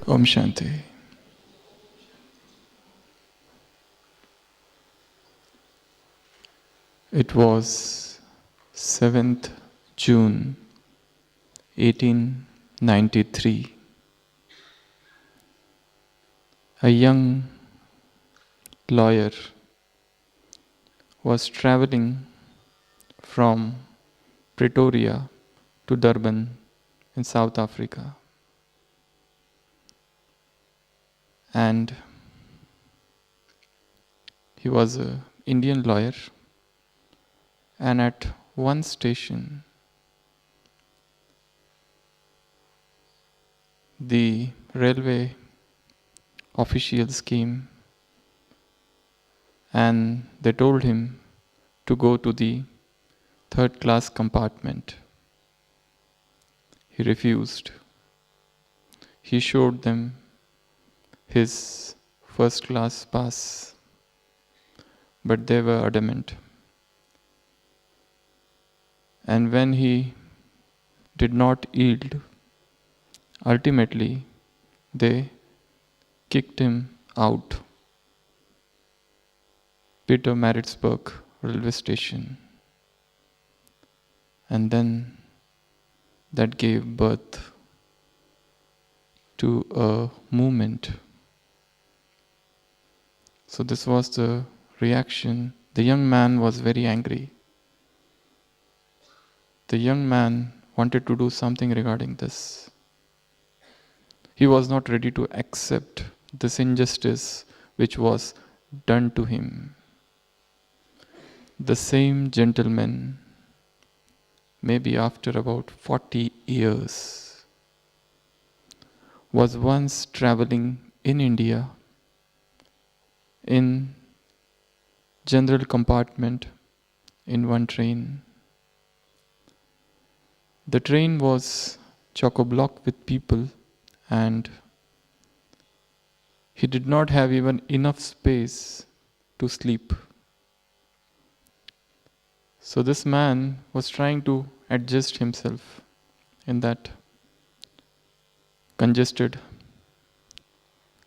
Om Shanti. It was 7th June 1893. A young lawyer was traveling from Pretoria to Durban in South Africa. And he was an Indian lawyer, and at one station the railway officials came and they told him to go to the third class compartment. He refused. He showed them his first class pass, but they were adamant. And when he did not yield, ultimately they kicked him out. Pietermaritzburg railway station. And then that gave birth to a movement. So this was the reaction. The young man was very angry. The young man wanted to do something regarding this. He was not ready to accept this injustice which was done to him. The same gentleman, maybe after about 40 years, was once traveling in India in general compartment in one train. The train was chock-a-block with people, and he did not have even enough space to sleep. So this man was trying to adjust himself in that congested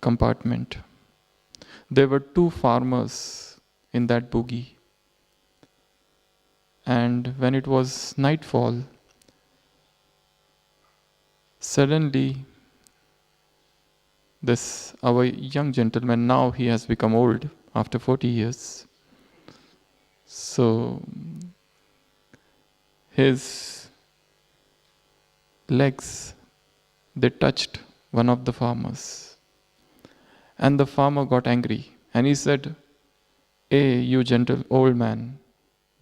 compartment. There were two farmers in that bogie, and when it was nightfall, suddenly this our young gentleman, now he has become old after 40 years, so his legs, they touched one of the farmers, and the farmer got angry and he said, "Hey, you gentle old man,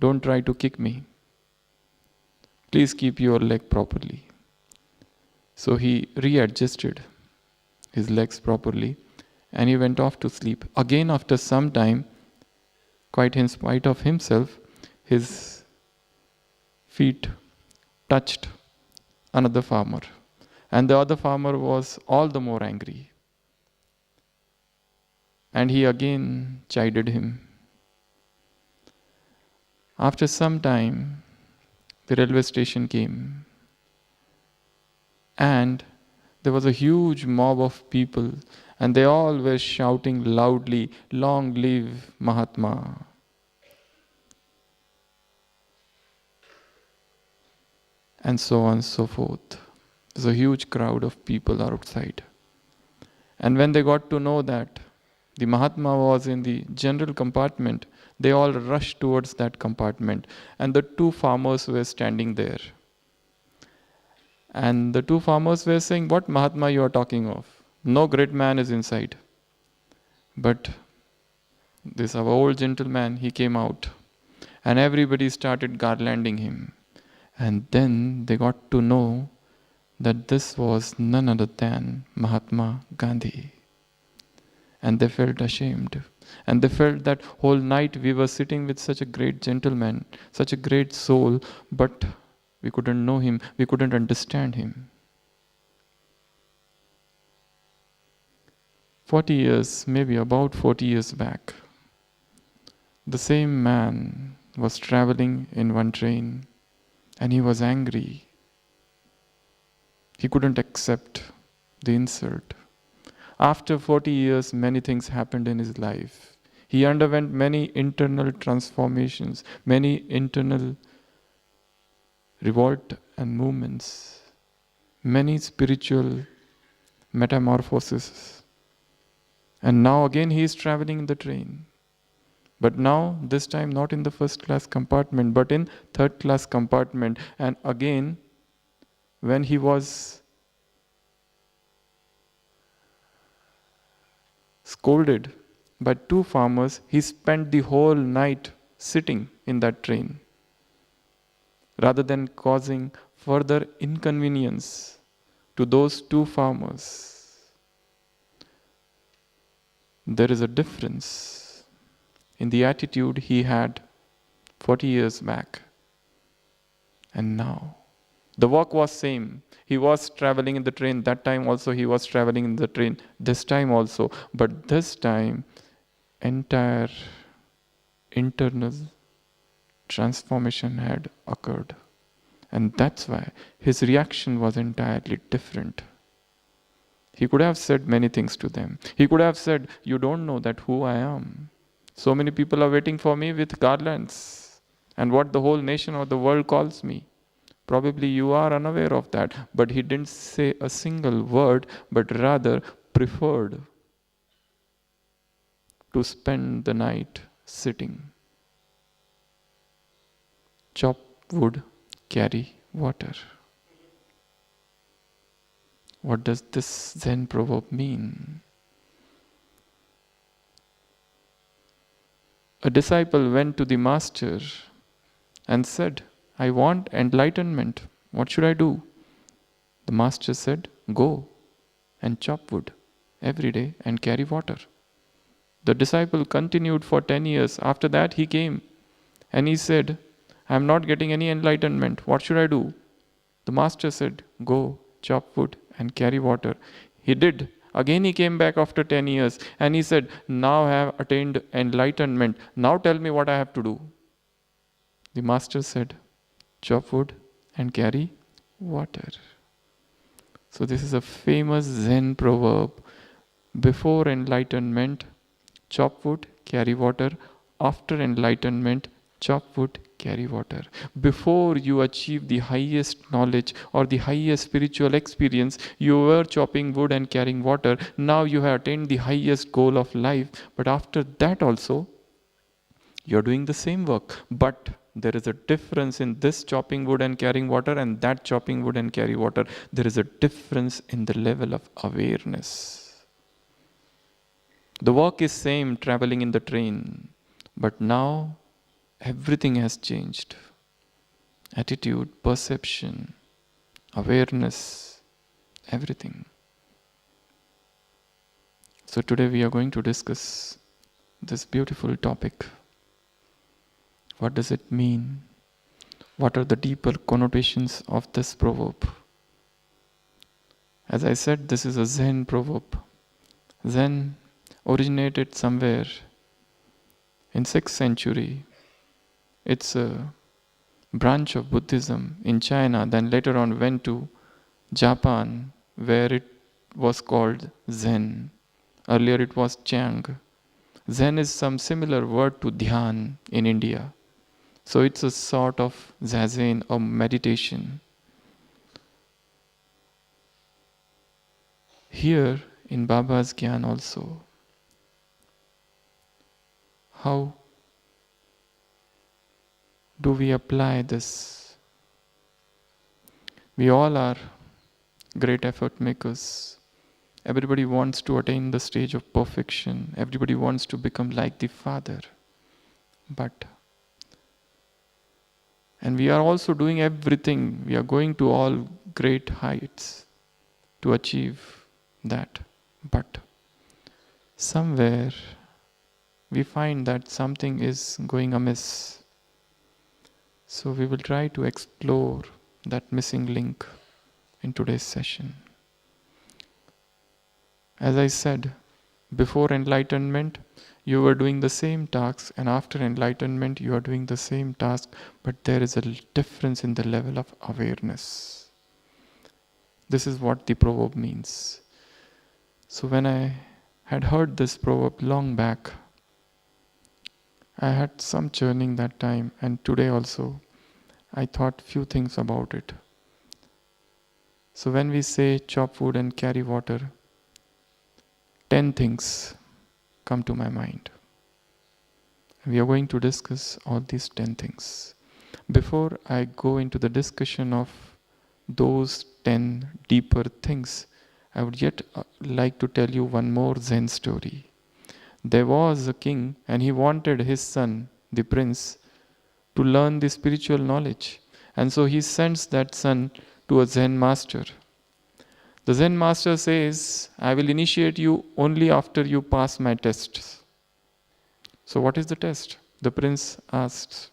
don't try to kick me. Please keep your leg properly." So he readjusted his legs properly and he went off to sleep. Again, after some time, quite in spite of himself, his feet touched another farmer, and the other farmer was all the more angry. And he again chided him. After some time, the railway station came, and there was a huge mob of people, and they all were shouting loudly, "Long live Mahatma." And so on and so forth. There's a huge crowd of people outside. And when they got to know that the Mahatma was in the general compartment, they all rushed towards that compartment. And the two farmers were standing there. And the two farmers were saying, "What Mahatma you are talking of? No great man is inside." But this our old gentleman, he came out. And everybody started garlanding him. And then they got to know that this was none other than Mahatma Gandhi. And they felt ashamed. And they felt that whole night we were sitting with such a great gentleman, such a great soul, but we couldn't know him, we couldn't understand him. 40 years, maybe about 40 years back, the same man was traveling in one train, and he was angry. He couldn't accept the insult. After 40 years, many things happened in his life. He underwent many internal transformations, many internal revolt and movements, many spiritual metamorphoses. And now again he is traveling in the train. But now, this time not in the first class compartment, but in third class compartment. And again, when he was scolded by two farmers, he spent the whole night sitting in that train, rather than causing further inconvenience to those two farmers. There is a difference in the attitude he had 40 years back and now. The walk was same. He was traveling in the train. That time also he was traveling in the train. This time also. But this time, entire internal transformation had occurred. And that's why his reaction was entirely different. He could have said many things to them. He could have said, "You don't know that who I am. So many people are waiting for me with garlands, and what the whole nation or the world calls me. Probably you are unaware of that." But he didn't say a single word, but rather preferred to spend the night sitting. Chop wood, carry water. What does this Zen proverb mean? A disciple went to the master and said, "I want enlightenment. What should I do?" The master said, "Go and chop wood every day and carry water." The disciple continued for 10 years. After that, he came and he said, "I am not getting any enlightenment. What should I do?" The master said, "Go, chop wood and carry water." He did. Again he came back after 10 years and he said, "Now I have attained enlightenment. Now tell me what I have to do." The master said, "Chop wood and carry water." So this is a famous Zen proverb. Before enlightenment, chop wood, carry water. After enlightenment, chop wood, carry water. Before you achieve the highest knowledge or the highest spiritual experience, you were chopping wood and carrying water. Now you have attained the highest goal of life. But after that also, you are doing the same work. But there is a difference in this chopping wood and carrying water and that chopping wood and carry water. There is a difference in the level of awareness. The work is same, traveling in the train. But now, everything has changed. Attitude, perception, awareness, everything. So today we are going to discuss this beautiful topic. What does it mean? What are the deeper connotations of this proverb? As I said, this is a Zen proverb. Zen originated somewhere in 6th century. It's a branch of Buddhism in China, then later on went to Japan, where it was called Zen. Earlier it was Chang. Zen is some similar word to Dhyan in India. So it's a sort of zazen or meditation. Here in Baba's Gyan also, how do we apply this? We all are great effort makers. Everybody wants to attain the stage of perfection. Everybody wants to become like the Father. And we are also doing everything. We are going to all great heights to achieve that. But somewhere we find that something is going amiss. So we will try to explore that missing link in today's session. As I said, before enlightenment, you were doing the same tasks, and after enlightenment, you are doing the same task, but there is a difference in the level of awareness. This is what the proverb means. So when I had heard this proverb long back, I had some churning that time, and today also I thought few things about it. So when we say chop wood and carry water, 10 things come to my mind. We are going to discuss all these 10 things. Before I go into the discussion of those 10 deeper things, I would yet like to tell you one more Zen story. There was a king and he wanted his son, the prince, to learn the spiritual knowledge. And so he sends that son to a Zen master. The Zen master says, I will initiate you only after you pass my tests. So what is the test? The prince asks.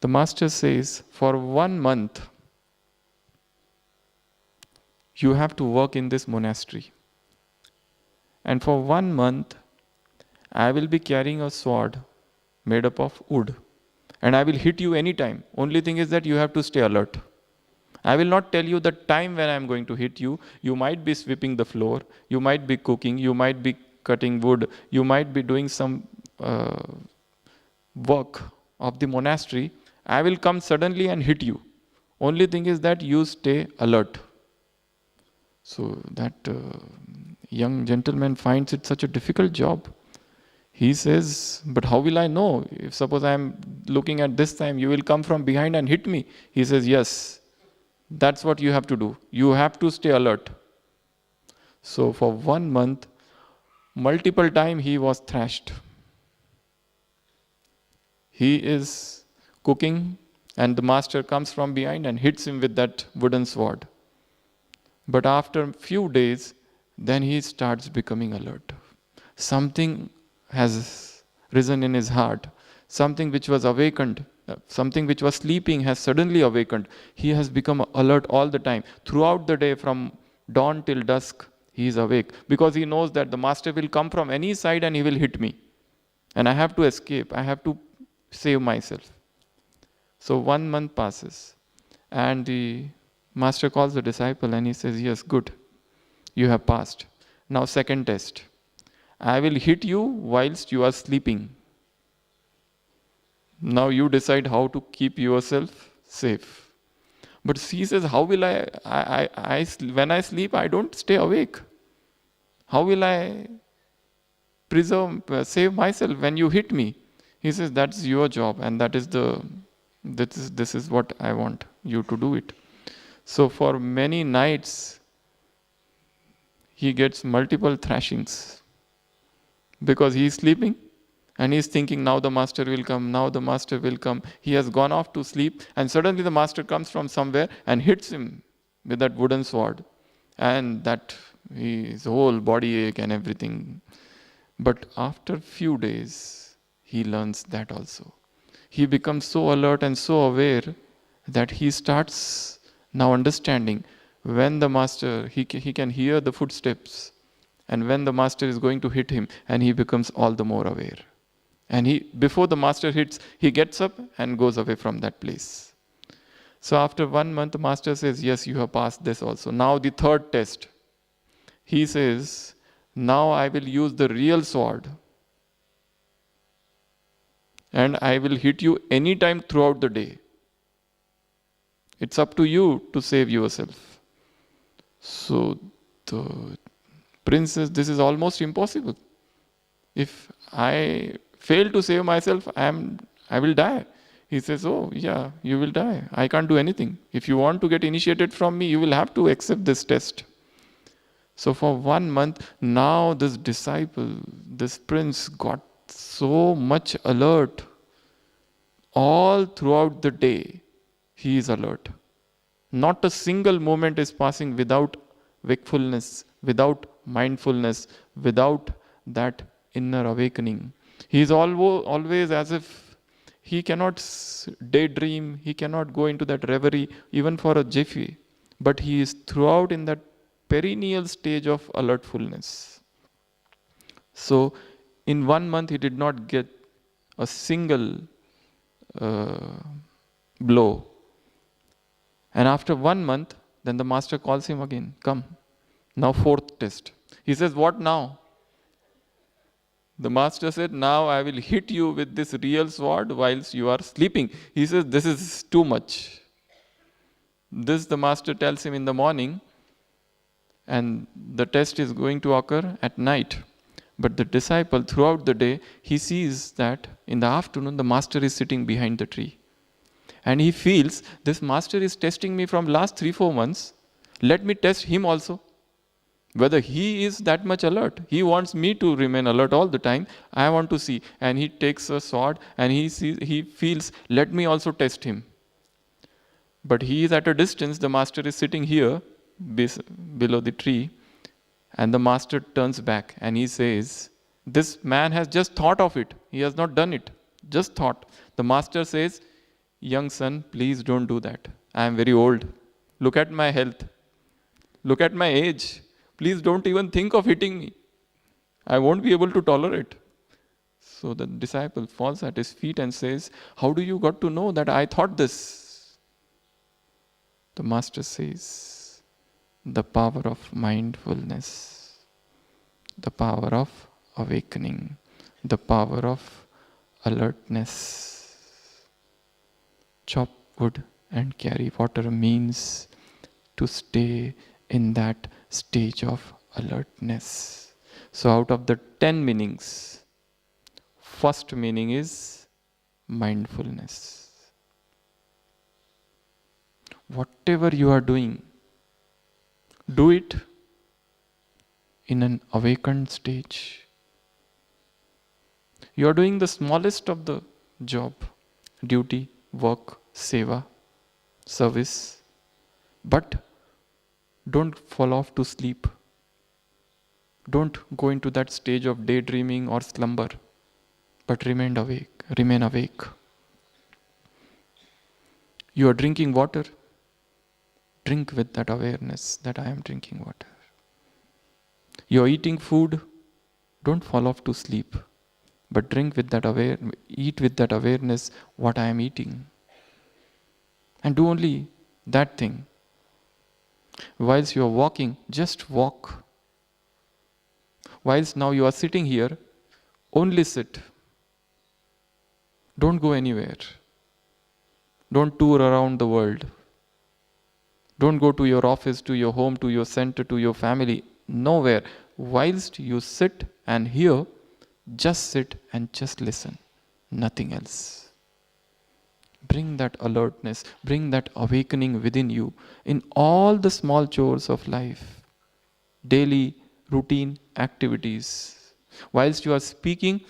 The master says, for 1 month, you have to work in this monastery. And for 1 month, I will be carrying a sword made up of wood. And I will hit you anytime. Only thing is that you have to stay alert. I will not tell you the time when I am going to hit you. You might be sweeping the floor. You might be cooking. You might be cutting wood. You might be doing some work of the monastery. I will come suddenly and hit you. Only thing is that you stay alert. So that young gentleman finds it such a difficult job. He says, but how will I know? If suppose I am looking at this time, you will come from behind and hit me. He says, yes, that's what you have to do. You have to stay alert. So for 1 month, multiple times he was thrashed. He is cooking and the master comes from behind and hits him with that wooden sword. But after a few days, then he starts becoming alert. Something has risen in his heart. Something which was awakened, something which was sleeping has suddenly awakened. He has become alert all the time. Throughout the day, from dawn till dusk, he is awake. Because he knows that the master will come from any side and he will hit me. And I have to escape. I have to save myself. So 1 month passes. And the master calls the disciple and he says, yes, good. You have passed. Now second test. I will hit you whilst you are sleeping. Now you decide how to keep yourself safe. But he says, how will when I sleep, I don't stay awake. How will I save myself when you hit me? He says, that's your job and this is what I want you to do it. So for many nights, he gets multiple thrashings because he is sleeping and he is thinking, now the master will come, now the master will come. He has gone off to sleep and suddenly the master comes from somewhere and hits him with that wooden sword. And that his whole body ache and everything. But after few days, he learns that also. He becomes so alert and so aware that he starts now understanding when the master, he can hear the footsteps and when the master is going to hit him, and he becomes all the more aware. And before the master hits, he gets up and goes away from that place. So after 1 month, the master says, yes, you have passed this also. Now the third test. He says, now I will use the real sword. And I will hit you anytime throughout the day. It's up to you to save yourself. So the prince says, this is almost impossible. If I fail to save myself, I will die. He says, oh yeah, you will die. I can't do anything. If you want to get initiated from me, you will have to accept this test. So for 1 month, now this disciple, this prince got so much alert. All throughout the day, he is alert. Not a single moment is passing without wakefulness, without mindfulness, without that inner awakening. He is always as if he cannot daydream, he cannot go into that reverie even for a jiffy, but he is throughout in that perennial stage of alertfulness. So in 1 month he did not get a single blow. And after 1 month, then the master calls him again, come, Now, fourth test. He says, what now? The master said, now I will hit you with this real sword whilst you are sleeping. He says, this is too much. This the master tells him in the morning, and the test is going to occur at night. But the disciple, throughout the day, he sees that in the afternoon the master is sitting behind the tree. And he feels, this master is testing me from last 3-4 months. Let me test him also. Whether he is that much alert. He wants me to remain alert all the time. I want to see. And he takes a sword and he feels, let me also test him. But he is at a distance. The master is sitting here below the tree. And the master turns back and he says, this man has just thought of it. He has not done it. Just thought. The master says, young son, please don't do that. I am very old. Look at my health. Look at my age. Please don't even think of hitting me. I won't be able to tolerate. So the disciple falls at his feet and says, how do you got to know that I thought this? The master says, the power of mindfulness, the power of awakening, the power of alertness. Chop wood and carry water means to stay in that stage of alertness. So out of the 10 meanings, first meaning is mindfulness. Whatever you are doing, do it in an awakened stage. You are doing the smallest of the job, duty, work, seva, service, but don't fall off to sleep. Don't go into that stage of daydreaming or slumber, but remain awake. You are drinking water. Drink with that awareness that I am drinking water. You are eating food. Don't fall off to sleep, but eat with that awareness what I am eating. And do only that thing. Whilst you are walking, just walk. Whilst now you are sitting here, only sit. Don't go anywhere. Don't tour around the world. Don't go to your office, to your home, to your center, to your family. Nowhere. Whilst you sit and hear, just sit and just listen. Nothing else. Bring that alertness, bring that awakening within you in all the small chores of life, daily routine activities. Whilst you are speaking,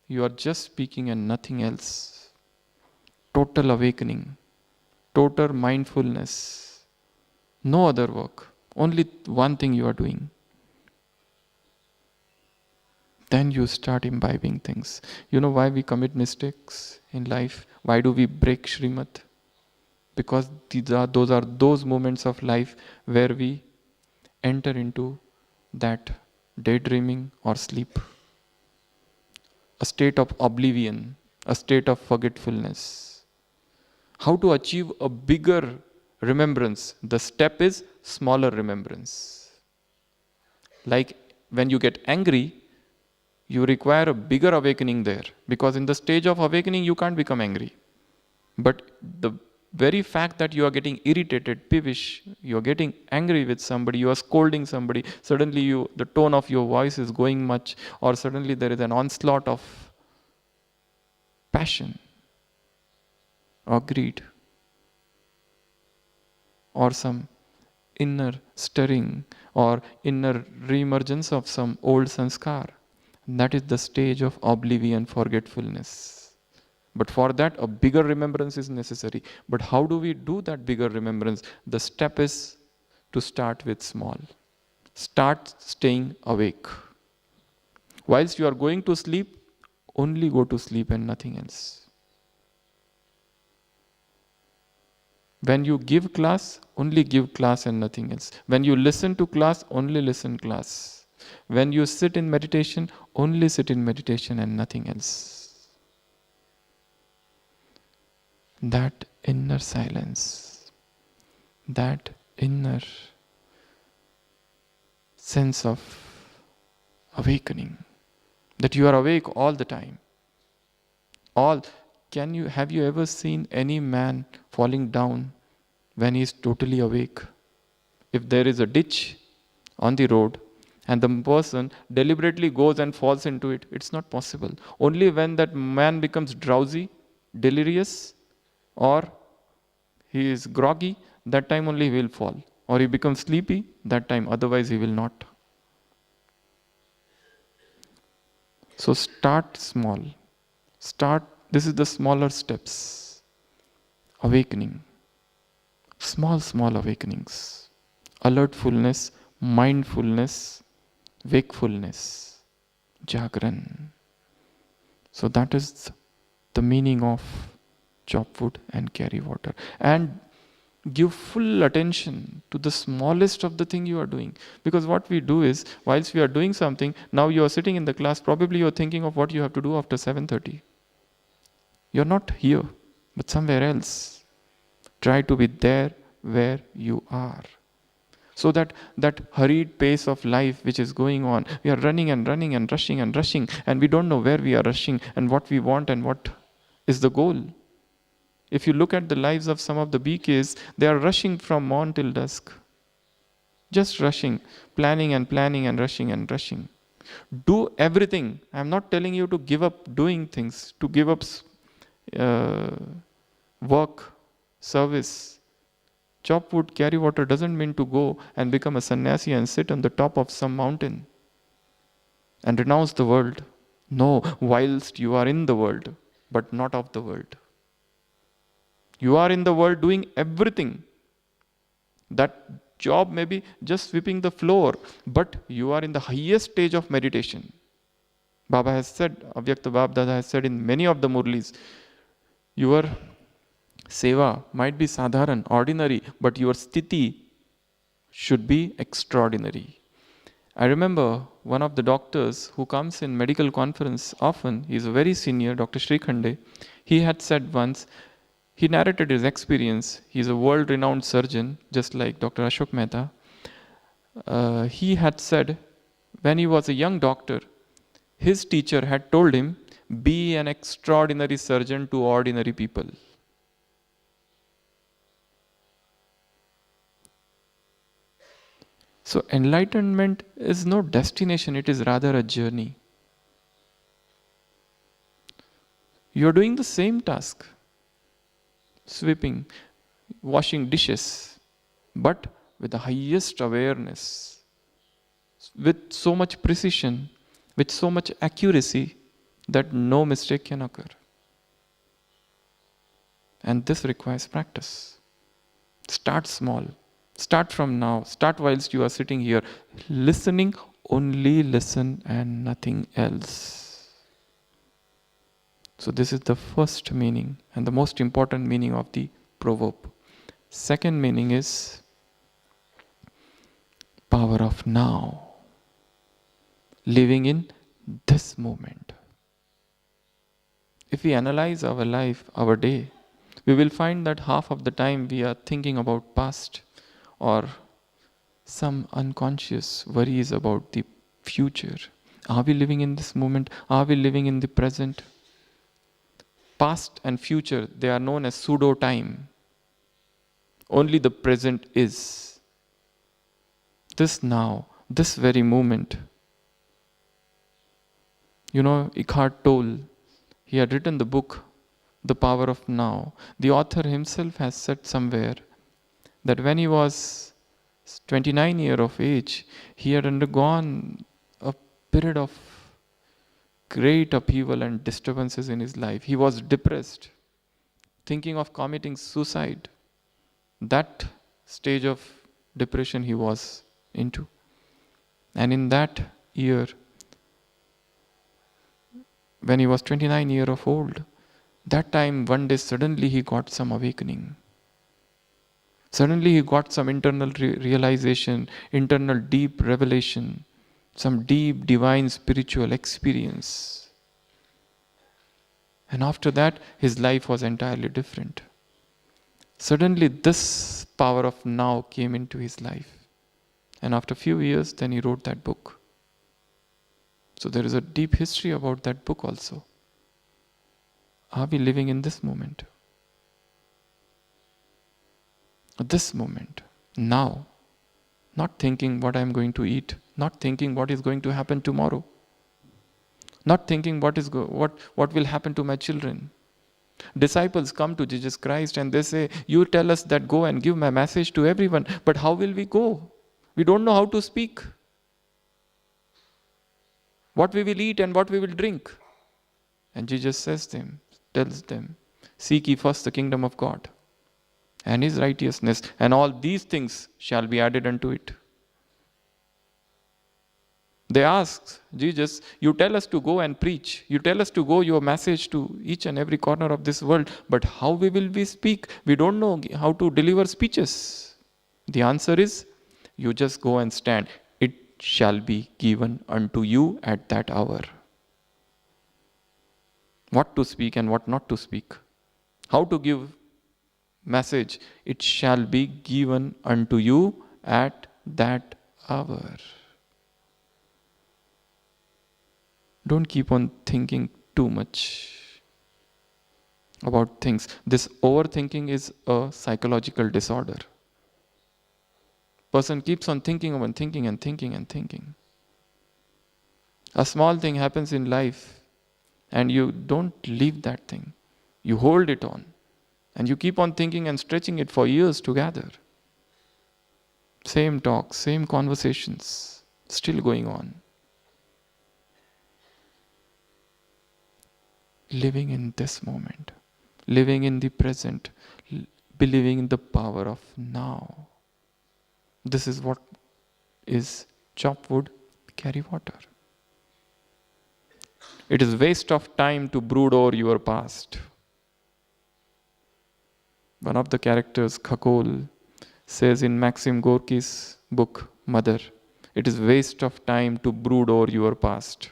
you are just speaking and nothing else. Total awakening, total mindfulness, no other work, only one thing you are doing. Then you start imbibing things. You know why we commit mistakes in life? Why do we break Srimad? Because those are those moments of life where we enter into that daydreaming or sleep. A state of oblivion, a state of forgetfulness. How to achieve a bigger remembrance? The step is smaller remembrance. Like when you get angry, you require a bigger awakening there, because in the stage of awakening you can't become angry. But the very fact that you are getting irritated, peevish, you are getting angry with somebody, you are scolding somebody, suddenly the tone of your voice is going much, or suddenly there is an onslaught of passion or greed or some inner stirring or inner re-emergence of some old sanskar. That is the stage of oblivion, forgetfulness. But for that, a bigger remembrance is necessary. But how do we do that bigger remembrance? The step is to start with small. Start staying awake. Whilst you are going to sleep, only go to sleep and nothing else. When you give class, only give class and nothing else. When you listen to class, only listen class. When you sit in meditation, only sit in meditation and nothing else. That inner silence, that inner sense of awakening, that you are awake all the time. All have you ever seen any man falling down when he is totally awake? If there is a ditch on the road and the person deliberately goes and falls into it, it's not possible. Only when that man becomes drowsy, delirious, or he is groggy, that time only he will fall. Or he becomes sleepy, that time, otherwise he will not. So start small. This is the smaller steps. Awakening. Small awakenings. Alertfulness, mindfulness, wakefulness, Jagran. So that is the meaning of chop wood and carry water. And give full attention to the smallest of the thing you are doing. Because what we do is, whilst we are doing something, now you are sitting in the class, probably you are thinking of what you have to do after 7:30. You are not here, but somewhere else. Try to be there where you are. So that hurried pace of life which is going on, we are running and running and rushing, and we don't know where we are rushing and what we want and what is the goal. If you look at the lives of some of the BKs, they are rushing from morn till dusk. Just rushing, planning and rushing. Do everything. I'm not telling you to give up doing things, to give up work, service. Chop wood, carry water doesn't mean to go and become a sannyasi and sit on the top of some mountain and renounce the world. No, whilst you are in the world, but not of the world. You are in the world doing everything. That job may be just sweeping the floor, but you are in the highest stage of meditation. Baba has said, Avyakta Bab Dada has said in many of the Murlis, your seva might be sadharan, ordinary, but your sthiti should be extraordinary. I remember one of the doctors who comes in medical conference often, he is a very senior, Dr. Srikhande. He had said once, he narrated his experience. He is a world-renowned surgeon, just like Dr. Ashok Mehta. He had said, when he was a young doctor, his teacher had told him, be an extraordinary surgeon to ordinary people. So enlightenment is no destination, it is rather a journey. You are doing the same task, sweeping, washing dishes, but with the highest awareness, with so much precision, with so much accuracy that no mistake can occur. And this requires practice. Start small. Start from now. Start whilst you are sitting here. Listening, only listen and nothing else. So this is the first meaning and the most important meaning of the proverb. Second meaning is power of now. Living in this moment. If we analyze our life, our day, we will find that half of the time we are thinking about past or some unconscious worries about the future. Are we living in this moment? Are we living in the present? Past and future, they are known as pseudo time. Only the present is. This now, this very moment. You know, Eckhart Tolle, he had written the book, The Power of Now. The author himself has said somewhere that when he was 29 years of age, he had undergone a period of great upheaval and disturbances in his life. He was depressed, thinking of committing suicide. That stage of depression he was into. And in that year, when he was 29 years of old, that time one day suddenly he got some awakening. Suddenly he got some internal realization, internal deep revelation, some deep divine spiritual experience. And after that, his life was entirely different. Suddenly this power of now came into his life. And after a few years, then he wrote that book. So there is a deep history about that book also. Are we living in this moment? This moment, now. Not thinking what I am going to eat, not thinking what is going to happen tomorrow, not thinking what will happen to my children. Disciples come to Jesus Christ and they say, you tell us that go and give my message to everyone, but how will we go? We don't know how to speak. What we will eat and what we will drink. And Jesus tells them, seek ye first the kingdom of God and his righteousness, and all these things shall be added unto it. They asked Jesus, you tell us to go and preach. You tell us to go your message to each and every corner of this world. But how will we speak? We don't know how to deliver speeches. The answer is, you just go and stand. It shall be given unto you at that hour. What to speak and what not to speak. How to give message. It shall be given unto you at that hour. Don't keep on thinking too much about things. This overthinking is a psychological disorder. Person keeps on thinking and thinking and thinking and thinking. A small thing happens in life and you don't leave that thing. You hold it on and you keep on thinking and stretching it for years together. Same talks, same conversations, still going on. Living in this moment, living in the present, believing in the power of now. This is what is chop wood, carry water. It is waste of time to brood over your past. One of the characters, Khakol, says in Maxim Gorky's book, Mother, it is waste of time to brood over your past.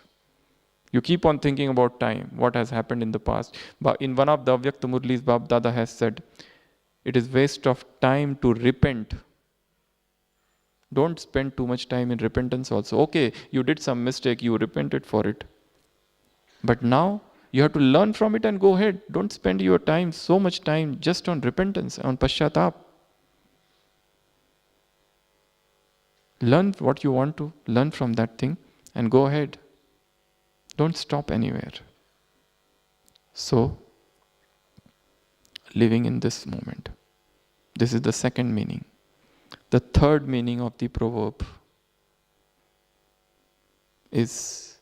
You keep on thinking about time, what has happened in the past. But in one of the Avyakta Murali's, Bab Dada has said, it is waste of time to repent. Don't spend too much time in repentance also. Okay, you did some mistake, you repented for it. But now, you have to learn from it and go ahead. Don't spend your time, so much time, just on repentance, on pashyatap. Learn what you want to learn from that thing and go ahead. Don't stop anywhere. So, living in this moment. This is the second meaning. The third meaning of the proverb is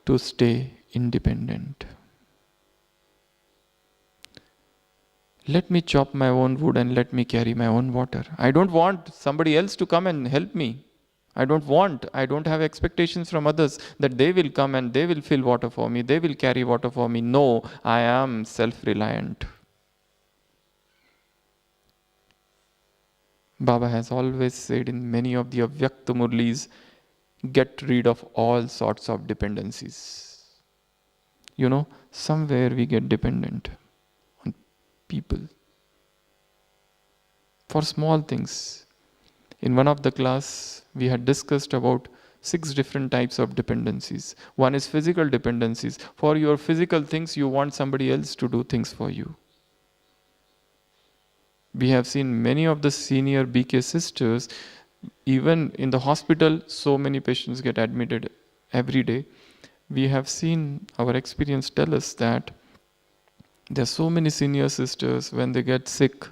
to stay independent. Let me chop my own wood and let me carry my own water. I don't want somebody else to come and help me. I don't have expectations from others that they will come and they will fill water for me, they will carry water for me. No, I am self-reliant. Baba has always said in many of the Avyakta Murlis, get rid of all sorts of dependencies. Somewhere we get dependent on people for small things. In one of the class, we had discussed about 6 different types of dependencies. One is physical dependencies. For your physical things, you want somebody else to do things for you. We have seen many of the senior BK sisters, even in the hospital, so many patients get admitted every day. We have seen our experience tell us that there are so many senior sisters when they get sick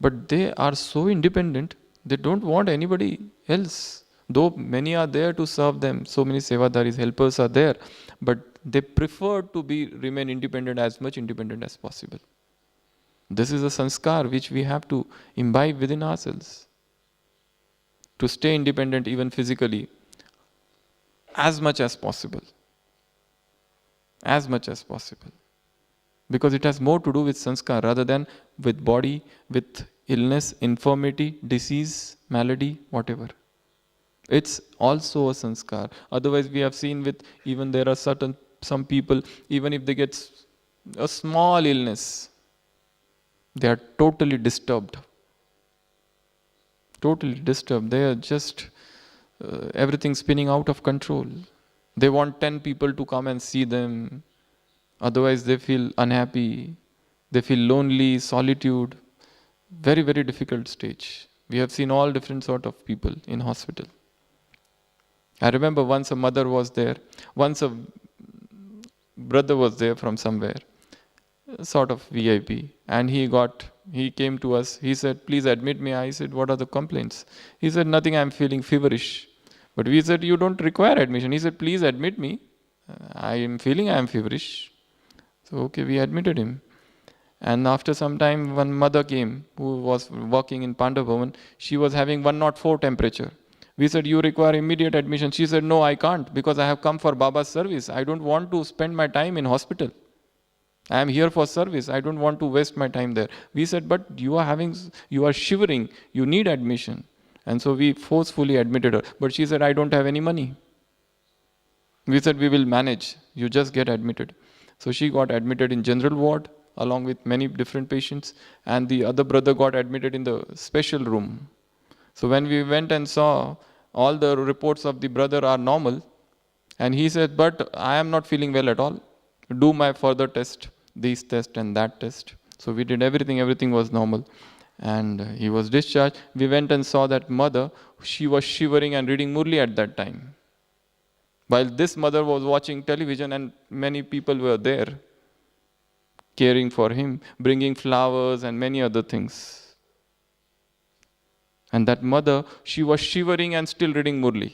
but they are so independent, they don't want anybody else. Though many are there to serve them, so many sevadaris, helpers are there, but they prefer to remain independent, as much independent as possible. This is a sanskar which we have to imbibe within ourselves. To stay independent even physically, as much as possible. As much as possible. Because it has more to do with sanskar rather than with body, with illness, infirmity, disease, malady, whatever. It's also a sanskar. Otherwise, we have seen there are some people, even if they get a small illness, they are totally disturbed. totally disturbed. They are just everything spinning out of control. They want 10 people to come and see them. Otherwise, they feel unhappy. They feel lonely, solitude. Very, very difficult stage. We have seen all different sort of people in hospital. I remember once a mother was there. Once a brother was there from somewhere, sort of VIP, and he came to us. He said, "Please admit me." I said, "What are the complaints?" He said, "Nothing. I'm feeling feverish." But we said, "You don't require admission." He said, "Please admit me. I am feverish." So okay, we admitted him. And after some time, one mother came who was working in Pandav Bhavan. She was having 104 temperature. We said, "You require immediate admission." She said, "No, I can't, because I have come for Baba's service. I don't want to spend my time in hospital. I am here for service. I don't want to waste my time there." We said, "But you are shivering. You need admission." And so we forcefully admitted her. But she said, "I don't have any money." We said, "We will manage. You just get admitted." So she got admitted in general ward along with many different patients, and the other brother got admitted in the special room. So when we went and saw, all the reports of the brother are normal, and he said, "But I am not feeling well at all. Do my further test, these test and that test." So we did everything was normal. And he was discharged. We went and saw that mother. She was shivering and reading Murali at that time. While this mother was watching television, and many people were there caring for him, bringing flowers and many other things. And that mother, she was shivering and still reading Murali.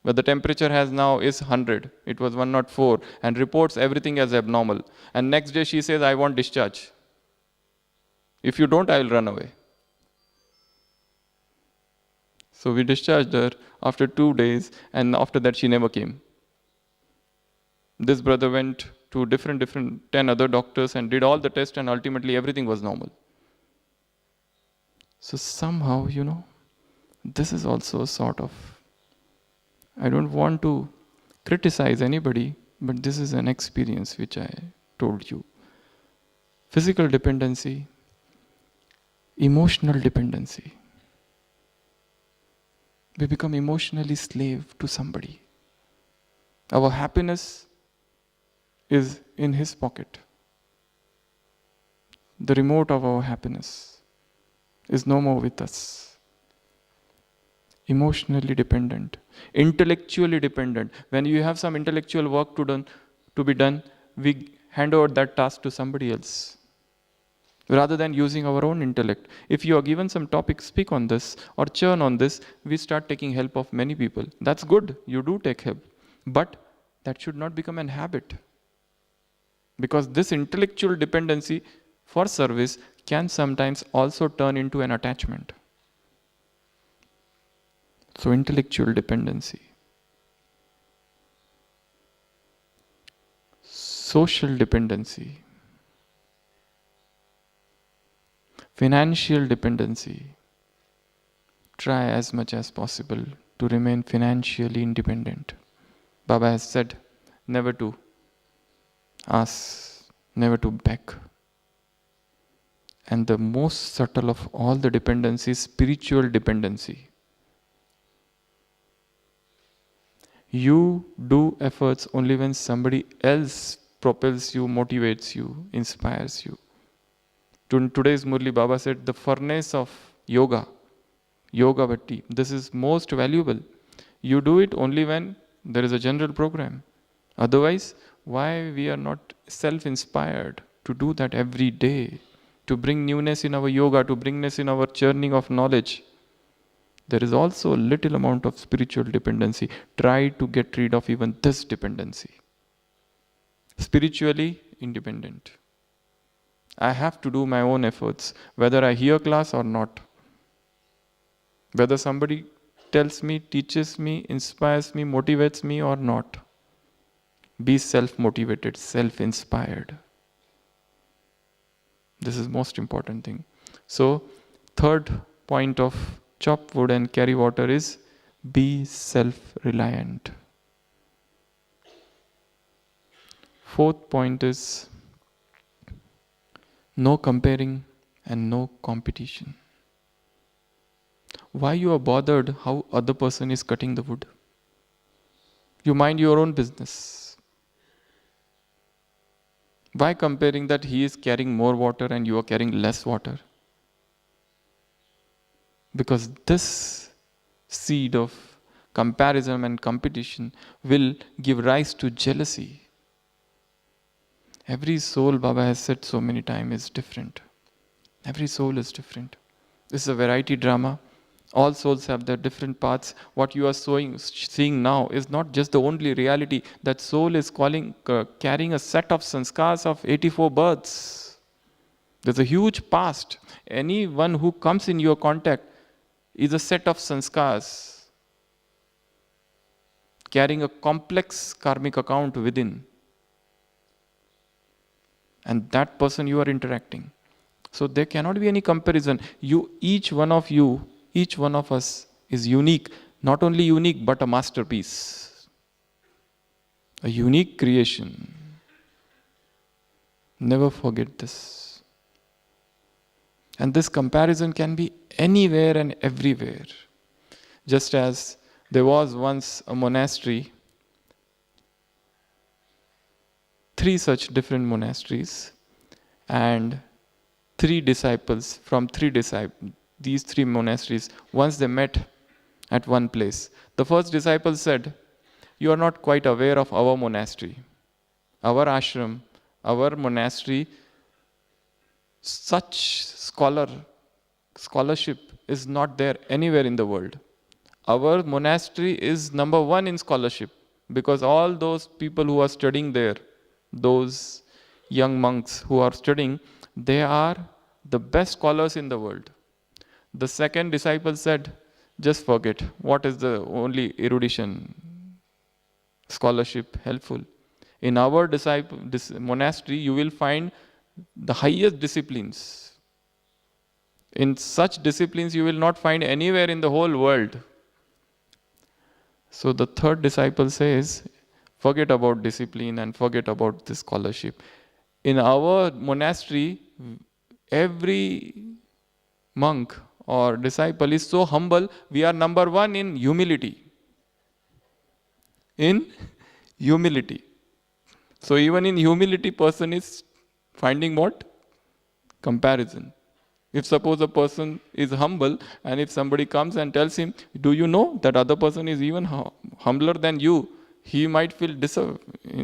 But the temperature has now is 100. It was 104, and reports everything as abnormal. And next day she says, "I want discharge. If you don't, I will run away." So we discharged her after 2 days, and after that she never came. This brother went to different 10 other doctors and did all the tests, and ultimately everything was normal. So somehow, this is also a sort of, I don't want to criticize anybody, but this is an experience which I told you. Physical dependency, emotional dependency. We become emotionally slave to somebody. Our happiness is in his pocket. The remote of our happiness is no more with us. Emotionally dependent, intellectually dependent. When you have some intellectual work to be done, we hand over that task to somebody else, rather than using our own intellect. If you are given some topic, speak on this or churn on this, we start taking help of many people. That's good, you do take help. But that should not become an habit. Because this intellectual dependency for service can sometimes also turn into an attachment. So intellectual dependency. Social dependency. Financial dependency. Try as much as possible to remain financially independent. Baba has said, never to ask, never to beg. And the most subtle of all the dependencies, spiritual dependency. You do efforts only when somebody else propels you, motivates you, inspires you. Today's Murali, Baba said, the furnace of yoga bhatti, this is most valuable. You do it only when there is a general program. Otherwise, why we are not self-inspired to do that every day, to bring newness in our yoga, to bring newness in our churning of knowledge? There is also a little amount of spiritual dependency. Try to get rid of even this dependency. Spiritually independent. I have to do my own efforts, whether I hear class or not. Whether somebody tells me, teaches me, inspires me, motivates me or not. Be self-motivated, self-inspired. This is most important thing. So, third point of chop wood and carry water is be self-reliant. Fourth point is no comparing and no competition. Why you are bothered how other person is cutting the wood? You mind your own business. Why comparing that he is carrying more water and you are carrying less water? Because this seed of comparison and competition will give rise to jealousy. Every soul, Baba has said so many times, is different. Every soul is different. This is a variety drama. All souls have their different paths. What you are seeing now is not just the only reality. That soul is carrying a set of sanskars of 84 births. There's a huge past. Anyone who comes in your contact is a set of sanskars carrying a complex karmic account within. And that person you are interacting. So there cannot be any comparison. Each one of us is unique. Not only unique, but a masterpiece. A unique creation. Never forget this. And this comparison can be anywhere and everywhere. Just as there was once a monastery, 3 such different monasteries, and 3 disciples from these 3 monasteries, once they met at one place. The first disciple said, "You are not quite aware of our monastery. Our ashram, our monastery, such scholarship is not there anywhere in the world. Our monastery is number 1 in scholarship, because all those people who are studying there, those young monks who are studying, they are the best scholars in the world." The second disciple said, "Just forget. What is the only erudition, scholarship helpful? In our monastery, you will find the highest disciplines. In such disciplines, you will not find anywhere in the whole world." So the third disciple says, "Forget about discipline and forget about this scholarship. In our monastery, every monk or disciple is so humble, we are number 1 in humility." In humility. So even in humility, person is finding what? Comparison. If suppose a person is humble, and if somebody comes and tells him, "Do you know that other person is even humbler than you?" he might feel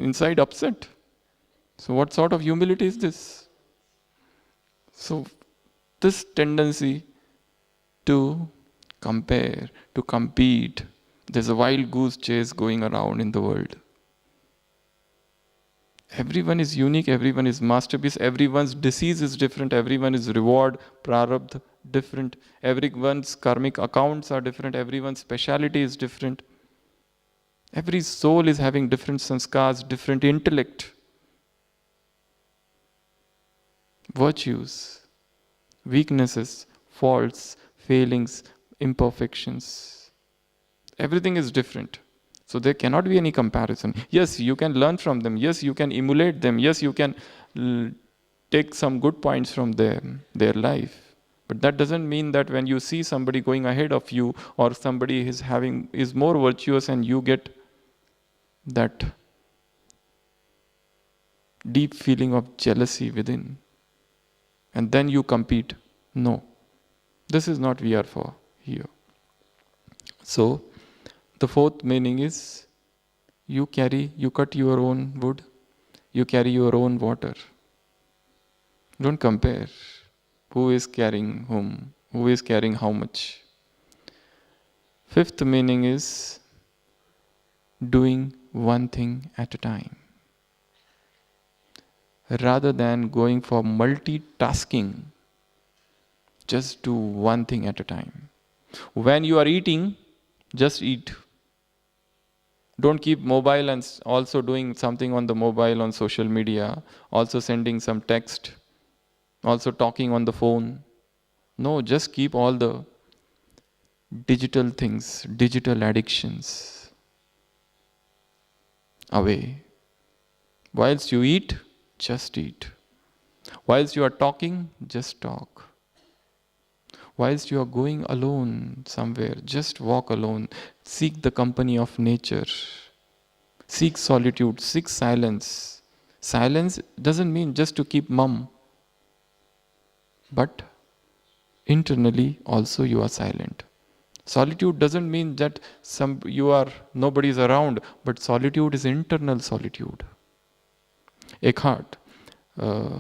inside upset. So what sort of humility is this? So this tendency to compare, to compete, there's a wild goose chase going around in the world. Everyone is unique, everyone is masterpiece, everyone's disease is different, everyone is reward, prarabdha, different, everyone's karmic accounts are different, everyone's speciality is different. Every soul is having different sanskars, different intellect, virtues, weaknesses, faults, failings, imperfections. Everything is different. So there cannot be any comparison. Yes, you can learn from them. Yes, you can emulate them. Yes, you can take some good points from their life. But that doesn't mean that when you see somebody going ahead of you, or somebody is more virtuous, and you get that deep feeling of jealousy within, and then you compete. No, this is not we are for here. So the fourth meaning is, you cut your own wood, you carry your own water. Don't compare who is carrying whom, who is carrying how much. Fifth meaning is doing one thing at a time. Rather than going for multitasking, just do one thing at a time. When you are eating, just eat. Don't keep mobile and also doing something on the mobile, on social media, also sending some text, also talking on the phone. No, just keep all the digital things, digital addictions away. Whilst you eat, just eat. Whilst you are talking, just talk. Whilst you are going alone somewhere, just walk alone. Seek the company of nature. Seek solitude, seek silence. Silence doesn't mean just to keep mum, but internally also you are silent. Solitude doesn't mean that nobody is around, but solitude is internal solitude. Eckhart, uh,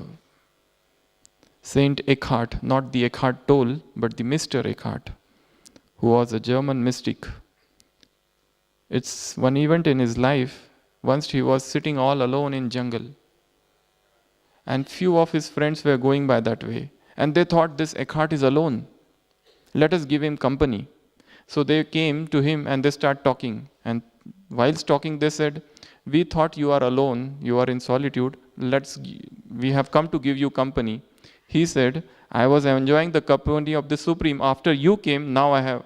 Saint Eckhart, not the Eckhart Tolle, but the Mr. Eckhart, who was a German mystic. It's one event in his life. Once he was sitting all alone in jungle, and few of his friends were going by that way, and they thought this Eckhart is alone. Let us give him company. So they came to him and they start talking. And whilst talking, they said, "We thought you are alone, you are in solitude. We have come to give you company." He said, "I was enjoying the company of the Supreme. After you came, now I have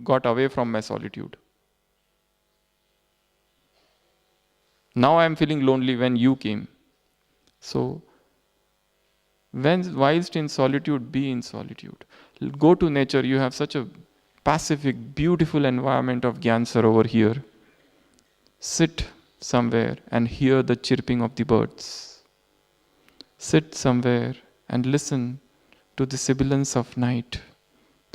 got away from my solitude. Now I am feeling lonely when you came." So, whilst in solitude, be in solitude. Go to nature. You have such a pacific, beautiful environment of Gyan Sarovar here. Sit somewhere and hear the chirping of the birds. Sit somewhere and listen to the sibilance of night.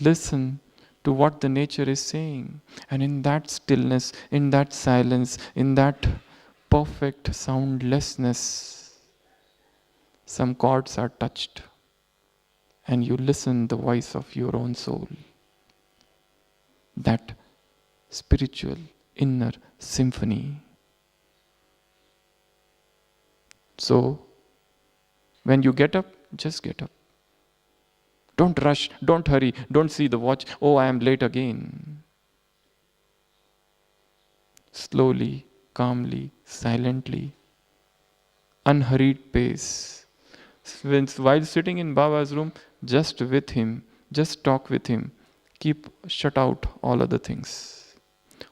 Listen to what the nature is saying. And in that stillness, in that silence, in that perfect soundlessness, some chords are touched. And you listen the voice of your own soul. That spiritual inner symphony. So, when you get up, just get up. Don't rush, don't hurry, don't see the watch. Oh, I am late again. Slowly, calmly, silently, unhurried pace. While sitting in Baba's room, just with him, just talk with him. Shut out all other things.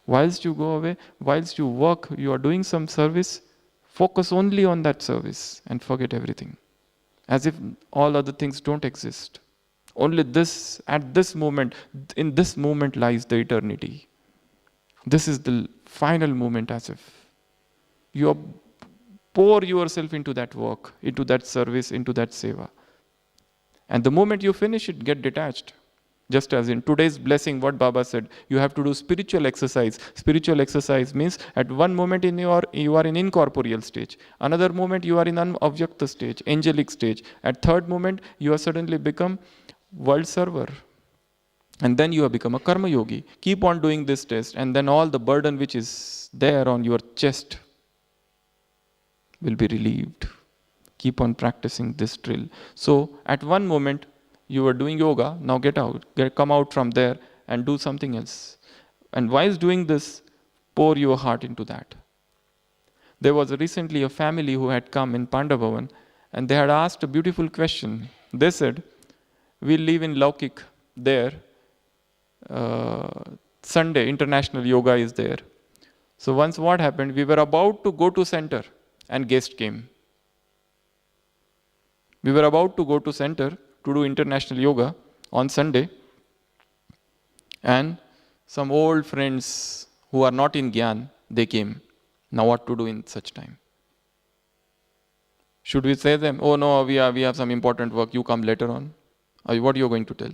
Whilst you go away, whilst you work, you are doing some service, focus only on that service and forget everything. As if all other things don't exist. Only this, at this moment, in this moment lies the eternity. This is the final moment, as if you pour yourself into that work, into that service, into that seva. And the moment you finish it, get detached. Just as in today's blessing, what Baba said, you have to do spiritual exercise. Spiritual exercise means at one moment you are in incorporeal stage. Another moment you are in avyakta stage, angelic stage. At third moment, you have suddenly become world server. And then you have become a karma yogi. Keep on doing this test, and then all the burden which is there on your chest will be relieved. Keep on practicing this drill. So at one moment, you were doing yoga, now come out from there and do something else. And whilst doing this, pour your heart into that. There was recently a family who had come in Pandavavan, and they had asked a beautiful question. They said, "We live in Laukik, there. Sunday, international yoga is there. So once what happened, we were about to go to center, and guest came. We were about to go to center to do international yoga on Sunday, and some old friends who are not in Gyan, they came. Now what to do in such time? Should we say them, "Oh no, we have some important work, you come later on"? Or what you are going to tell?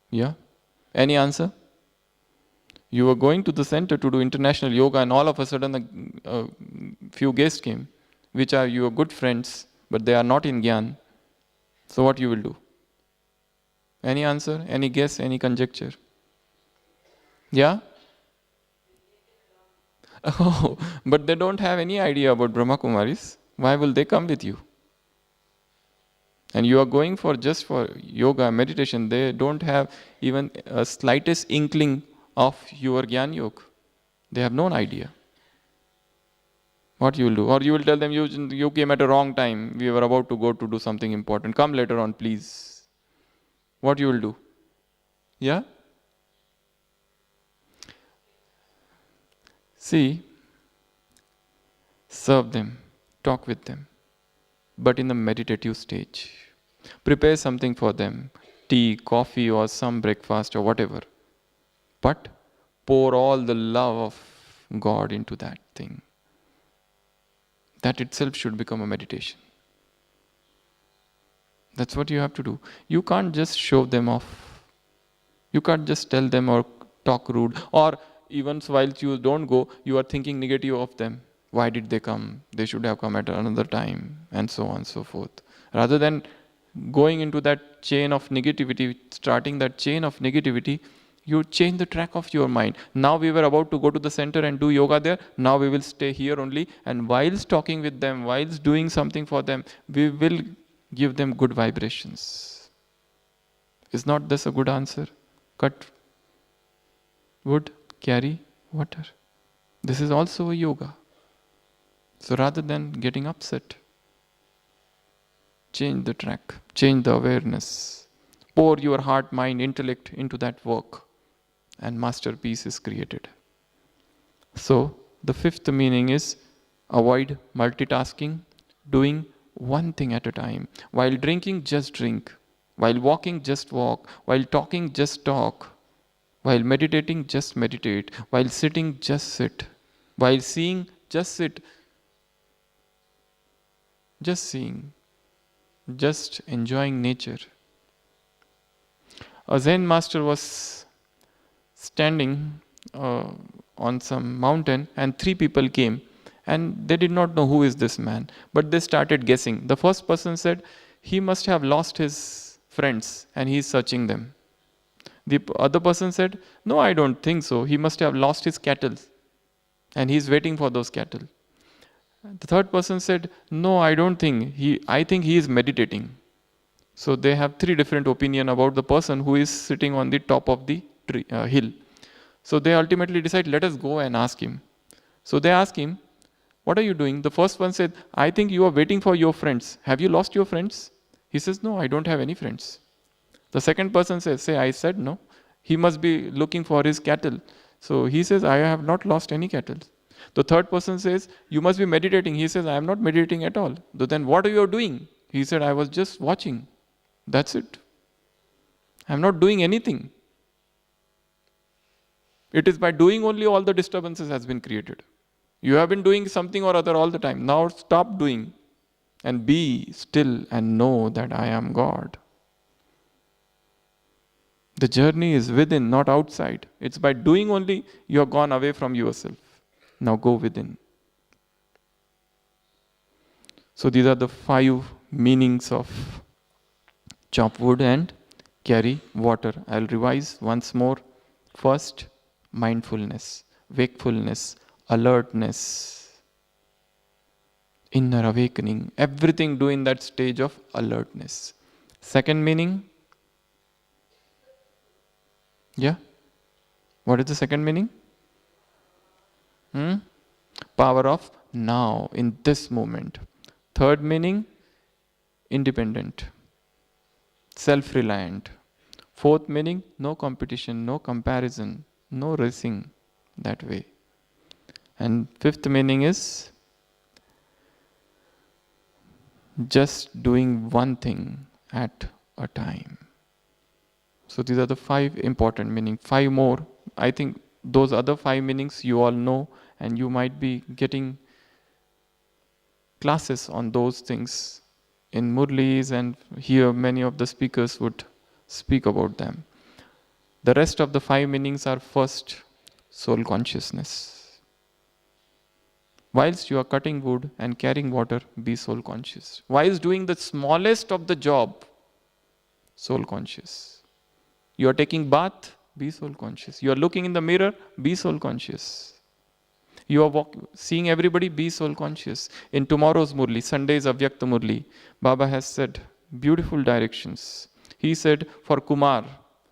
Yeah? Any answer? You were going to the center to do international yoga, and all of a sudden a few guests came, which are your good friends, but they are not in Gyan. So what you will do? Any answer? Any guess? Any conjecture? Yeah? Oh, but they don't have any idea about Brahma Kumaris. Why will they come with you? And you are going just for yoga, meditation. They don't have even a slightest inkling of your Gyan Yoga. They have no idea. What you will do? Or you will tell them, you came at a wrong time. We were about to go to do something important. Come later on, please. What you will do? Yeah? See, serve them, talk with them, but in the meditative stage. Prepare something for them. tea, coffee, or some breakfast or whatever. But pour all the love of God into that thing. That itself should become a meditation. That's what you have to do. You can't just show them off. You can't just tell them or talk rude. Or even while you don't go, you are thinking negative of them. Why did they come? They should have come at another time, and so on and so forth. Rather than going into that chain of negativity, starting that chain of negativity, you change the track of your mind. Now we were about to go to the center and do yoga there. Now we will stay here only. And whilst talking with them, whilst doing something for them, we will give them good vibrations. Is not this a good answer? Cut wood, carry water. This is also a yoga. So rather than getting upset, change the track, change the awareness. Pour your heart, mind, intellect into that work, and masterpiece is created. So the fifth meaning is avoid multitasking, doing one thing at a time. While drinking, just drink. While walking, just walk. While talking, just talk. While meditating, just meditate. While sitting, just sit. While seeing, just sit. Just seeing. Just enjoying nature. A Zen master was standing on some mountain, and 3 people came, and they did not know who is this man, but they started guessing. The first person said he must have lost his friends and he is searching them. The other person said, no, I don't think so, he must have lost his cattle and he is waiting for those cattle. The third person said, no, I don't think, I think he is meditating. So they have 3 different opinions about the person who is sitting on the top of the hill. So they ultimately decide, let us go and ask him. So they ask him, what are you doing? The first one said, I think you are waiting for your friends. Have you lost your friends? He says, no, I don't have any friends. The second person says, I said no. He must be looking for his cattle. So he says, I have not lost any cattle. The third person says, you must be meditating. He says, I am not meditating at all. Then what are you doing? He said, I was just watching. That's it. I am not doing anything. It is by doing only all the disturbances has been created. You have been doing something or other all the time. Now stop doing and be still and know that I am God. The journey is within, not outside. It's by doing only you have gone away from yourself. Now go within. So these are the 5 meanings of chop wood and carry water. I'll revise once more. First, mindfulness, wakefulness, alertness, inner awakening. Everything do in that stage of alertness. Second meaning? Yeah? What is the second meaning? Power of now, in this moment. Third meaning? Independent, self-reliant. Fourth meaning? No competition, no comparison, no racing that way. And fifth meaning is just doing one thing at a time. So these are the 5 important meanings. 5 more. I think those other 5 meanings you all know, and you might be getting classes on those things in Murali's, and here many of the speakers would speak about them. The rest of the 5 meanings are: first, soul consciousness. Whilst you are cutting wood and carrying water, be soul conscious. Whilst doing the smallest of the job, soul conscious. You are taking bath, be soul conscious. You are looking in the mirror, be soul conscious. You are seeing everybody, be soul conscious. In tomorrow's Murali, Sunday's Avyakta Murali, Baba has said beautiful directions. He said for Kumar,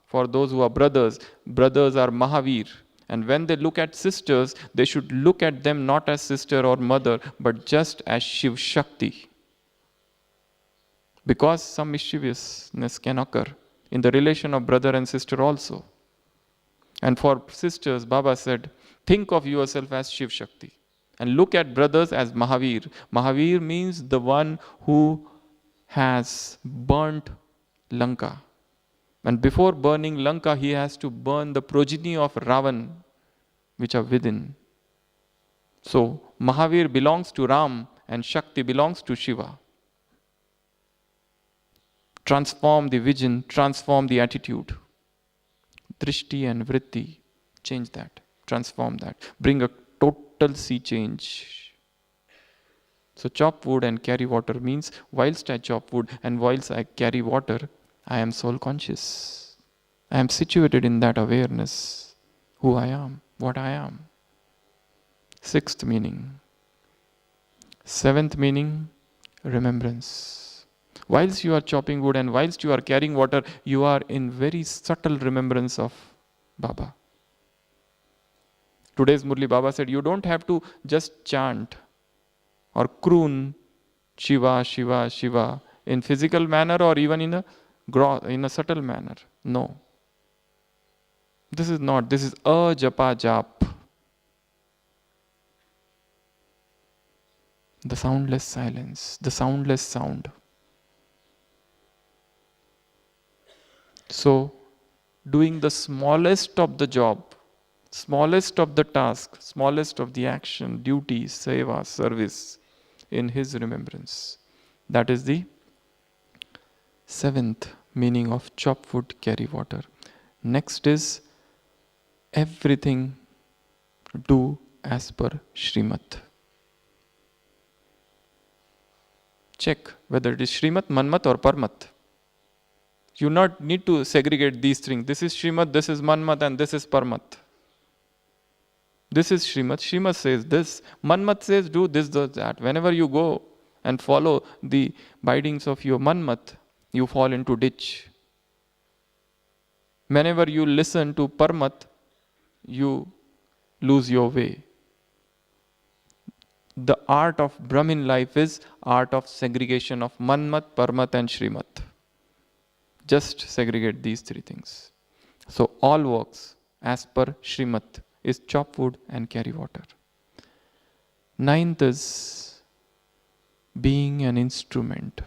for those who are brothers, brothers are Mahavir. And when they look at sisters, they should look at them not as sister or mother, but just as Shiv Shakti. Because some mischievousness can occur in the relation of brother and sister also. And for sisters, Baba said, think of yourself as Shiv Shakti. And look at brothers as Mahavir. Mahavir means the one who has burnt Lanka. And before burning Lanka, he has to burn the progeny of Ravan, which are within. So, Mahavir belongs to Ram and Shakti belongs to Shiva. Transform the vision, transform the attitude. Drishti and Vritti, change that, transform that, bring a total sea change. So chop wood and carry water means whilst I chop wood and whilst I carry water, I am soul conscious. I am situated in that awareness, who I am, what I am. Sixth meaning. Seventh meaning, remembrance. Whilst you are chopping wood and whilst you are carrying water, you are in very subtle remembrance of Baba. Today's Murali Baba said, you don't have to just chant or croon Shiva, Shiva, Shiva in physical manner or even in a subtle manner. No. This is not. This is a japa jap. The soundless silence, the soundless sound. So, doing the smallest of the job, smallest of the task, smallest of the action, duty, seva, service in his remembrance. That is the seventh meaning of chop wood, carry water. Next is everything do as per Srimad. Check whether it is Srimad, Manmat or Parmat. You not need to segregate these things. This is Srimad, this is Manmat and this is Parmat. This is Srimad. Srimad says this. Manmat says do this, do that. Whenever you go and follow the bidings of your Manmat, you fall into ditch. Whenever you listen to Parmat, you lose your way. The art of Brahmin life is art of segregation of Manmat, Parmat and Srimad. Just segregate these three things. So all works as per Srimad is chop wood and carry water. Ninth is being an instrument.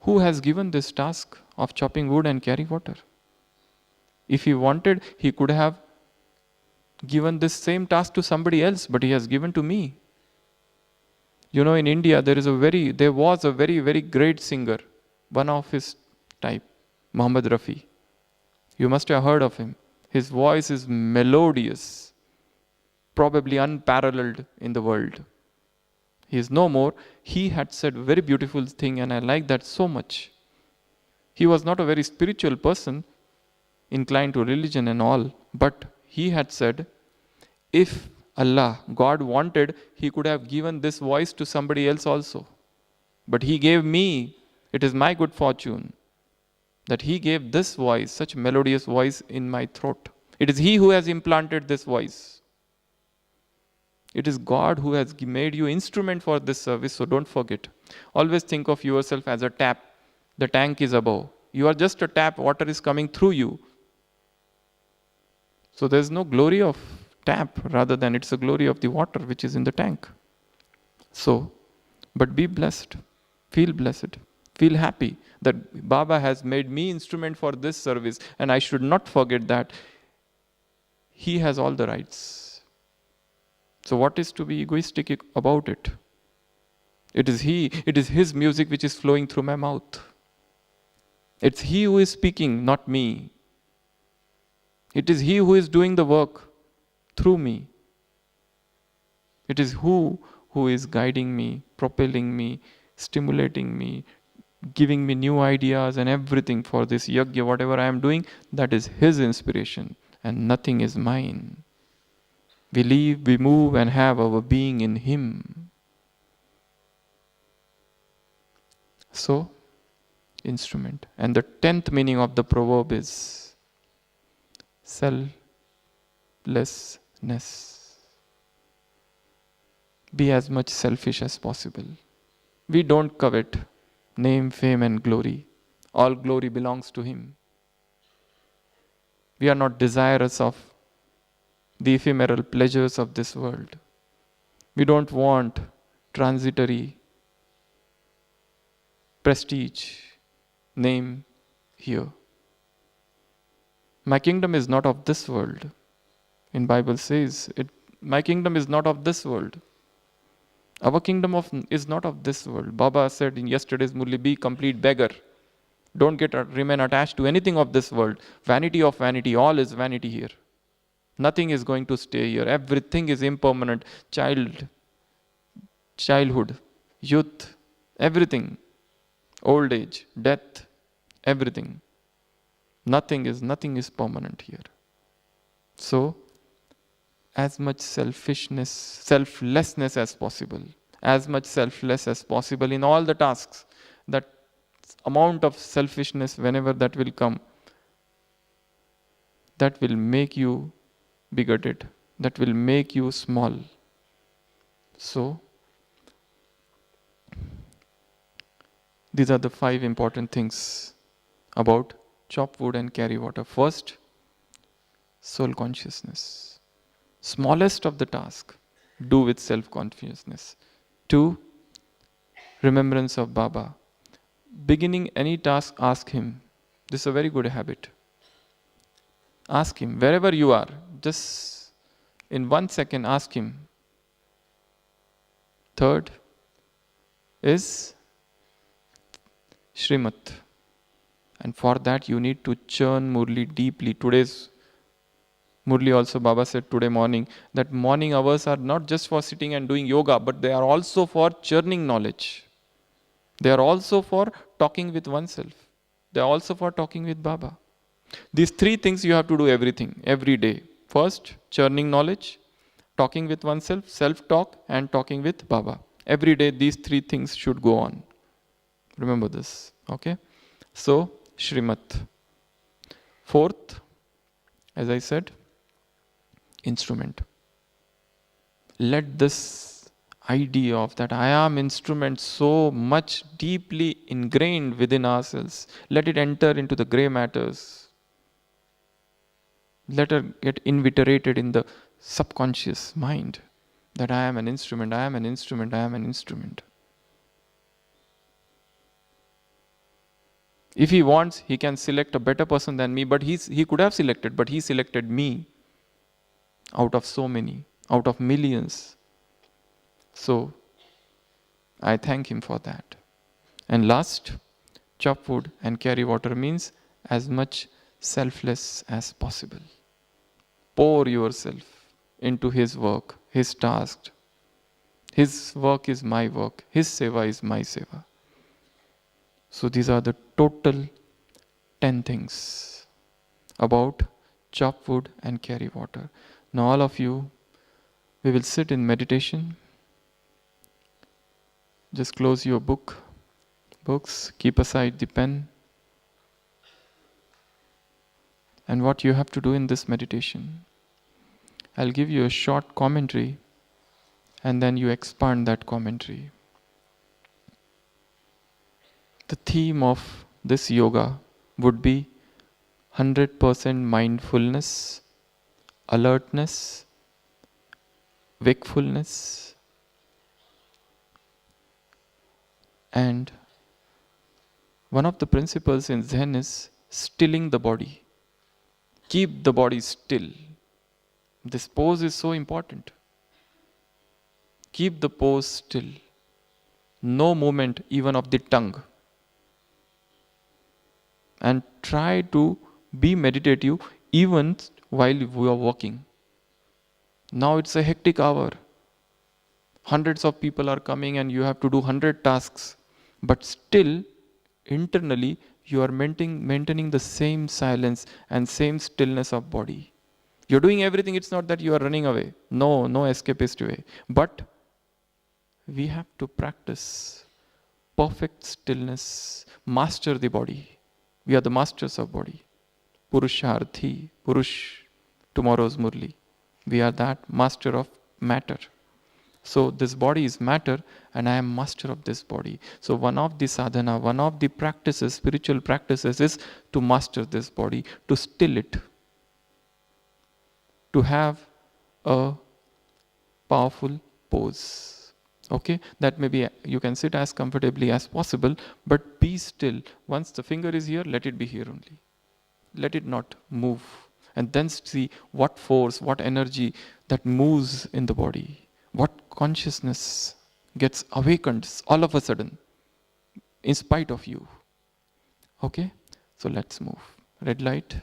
Who has given this task of chopping wood and carry water? If he wanted, he could have given this same task to somebody else, but he has given to me. You know, in India, there was a very, very great singer, one of his type, Muhammad Rafi. You must have heard of him. His voice is melodious, probably unparalleled in the world. He is no more. He had said a very beautiful thing, and I like that so much. He was not a very spiritual person, inclined to religion and all, but he had said, if Allah, God wanted, He could have given this voice to somebody else also. But He gave me, it is my good fortune, that He gave this voice, such melodious voice in my throat. It is He who has implanted this voice. It is God who has made you instrument for this service, so don't forget. Always think of yourself as a tap. The tank is above. You are just a tap, water is coming through you. So there is no glory of tap, rather than it's the glory of the water which is in the tank. So, but be blessed, feel happy that Baba has made me instrument for this service, and I should not forget that He has all the rights. So what is to be egoistic about it? It is His music which is flowing through my mouth. It's He who is speaking, not me. It is He who is doing the work through me. It is who is guiding me, propelling me, stimulating me, giving me new ideas and everything for this yajna, whatever I am doing, that is His inspiration and nothing is mine. We live, we move and have our being in Him. So, instrument. And the 10th meaning of the proverb is selflessness. Be as much selfish as possible. We don't covet name, fame and glory. All glory belongs to Him. We are not desirous of the ephemeral pleasures of this world. We don't want transitory prestige, name, here. My kingdom is not of this world. In Bible says, my kingdom is not of this world. Our kingdom is not of this world. Baba said in yesterday's Murli, be complete beggar. Don't remain attached to anything of this world. Vanity of vanity, all is vanity here. Nothing is going to stay here. Everything is impermanent. Childhood, youth, everything. Old age, death, everything. Nothing is permanent here. So, as much selflessness as possible, as much selfless as possible in all the tasks. That amount of selfishness, whenever that will come, that will make you bigoted, that will make you small. So, these are the 5 important things about chop wood and carry water. First, soul consciousness. Smallest of the task, do with self-consciousness. 2, remembrance of Baba. Beginning any task, ask him. This is a very good habit. Ask him, wherever you are, just in 1 second ask him. Third is Srimat. And for that you need to churn Murli deeply. Today's Murli also, Baba said today morning, that morning hours are not just for sitting and doing yoga, but they are also for churning knowledge. They are also for talking with oneself. They are also for talking with Baba. These 3 things you have to do every day. First, churning knowledge, talking with oneself, self-talk, and talking with Baba. Every day these 3 things should go on. Remember this, okay? So, Shrimat. Fourth, as I said, instrument. Let this idea of that I am instrument so much deeply ingrained within ourselves, let it enter into the grey matters. Let it get invigorated in the subconscious mind that I am an instrument, I am an instrument, I am an instrument. If he wants, he can select a better person than me, but he could have selected, but he selected me out of so many, out of millions. So, I thank him for that. And last, chop wood and carry water means as much selfless as possible. Pour yourself into his work, his task. His work is my work. His seva is my seva. So these are the total 10 things about chop wood and carry water. Now all of you, we will sit in meditation. Just close your books, keep aside the pen. And what you have to do in this meditation, I'll give you a short commentary and then you expand that commentary. The theme of this yoga would be 100% mindfulness, alertness, wakefulness, and one of the principles in Zen is stilling the body. Keep the body still. This pose is so important. Keep the pose still. No movement even of the tongue. And try to be meditative even while we are walking. Now it's a hectic hour. Hundreds of people are coming and you have to do 100 tasks. But still, internally, you are maintaining the same silence and same stillness of body. You're doing everything, it's not that you are running away. No escapist way. But we have to practice perfect stillness, master the body. We are the masters of body. Purusharthi, Purush, tomorrow's Murli. We are that master of matter. So this body is matter and I am master of this body. So one of the sadhana, one of the practices, spiritual practices is to master this body, to still it. To have a powerful pose. Okay, that may be, you can sit as comfortably as possible, but be still. Once the finger is here, let it be here only. Let it not move. And then see what force, what energy that moves in the body, what consciousness gets awakened all of a sudden, in spite of you. Okay, so let's move. Red light.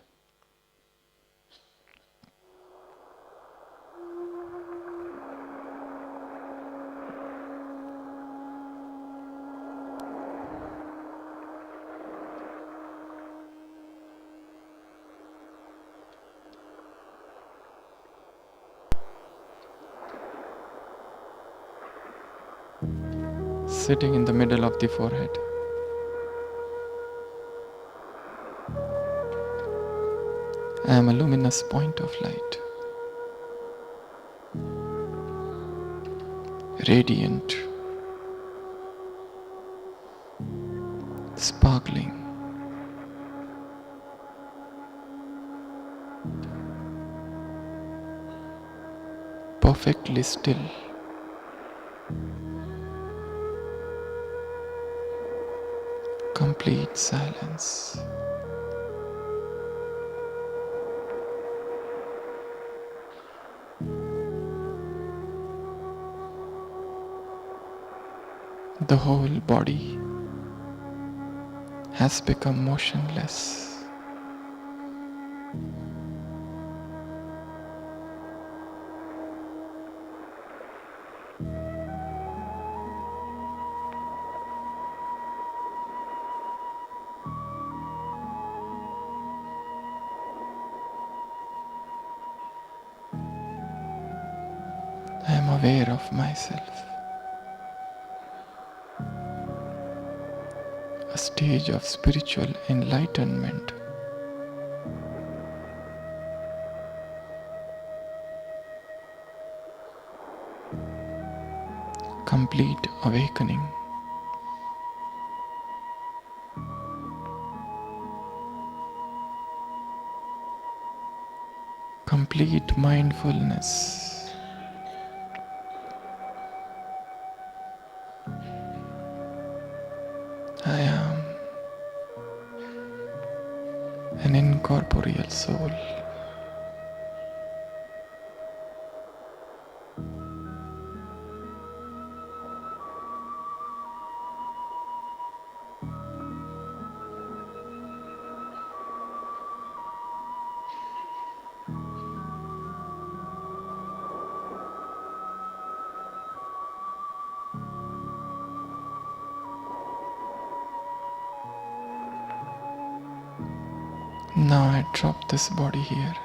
Sitting in the middle of the forehead. I am a luminous point of light, radiant, sparkling, perfectly still. Complete silence. The whole body has become motionless. I am aware of myself. A stage of spiritual enlightenment. Complete awakening. Complete mindfulness. I am an incorporeal soul. Now I drop this body here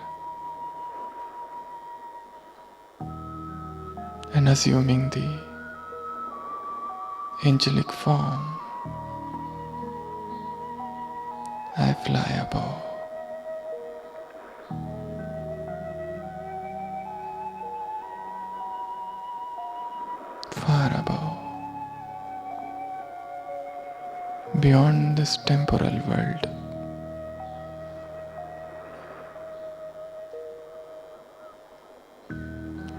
and assuming the angelic form, I fly above. Far above, beyond this temporal world.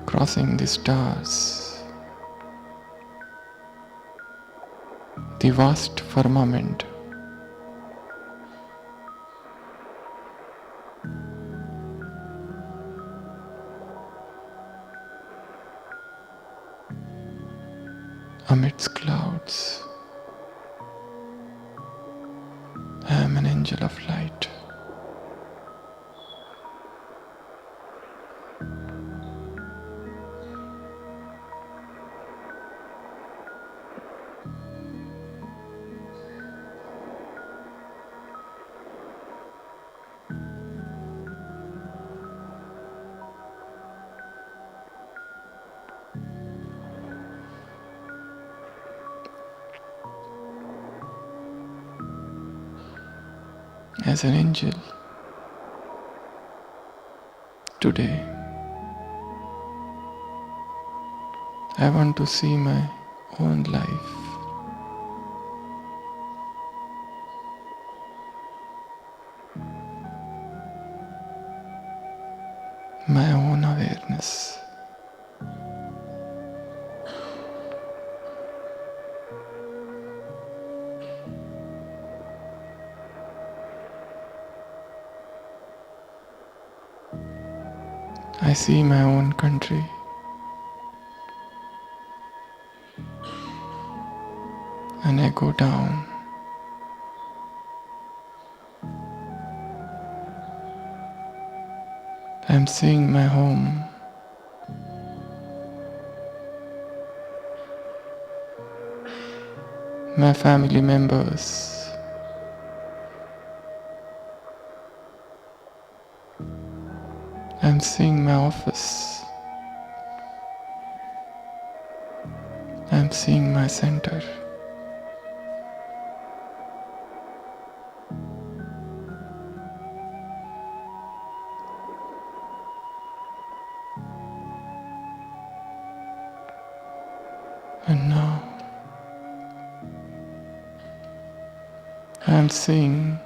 Crossing the stars, the vast firmament, amidst clouds. I am an angel of light. As an angel, today I want to see my own life, my own awareness. I see my own country. And I go down. I'm seeing my home. My family members. I'm seeing my office. I'm seeing my center. And now I'm seeing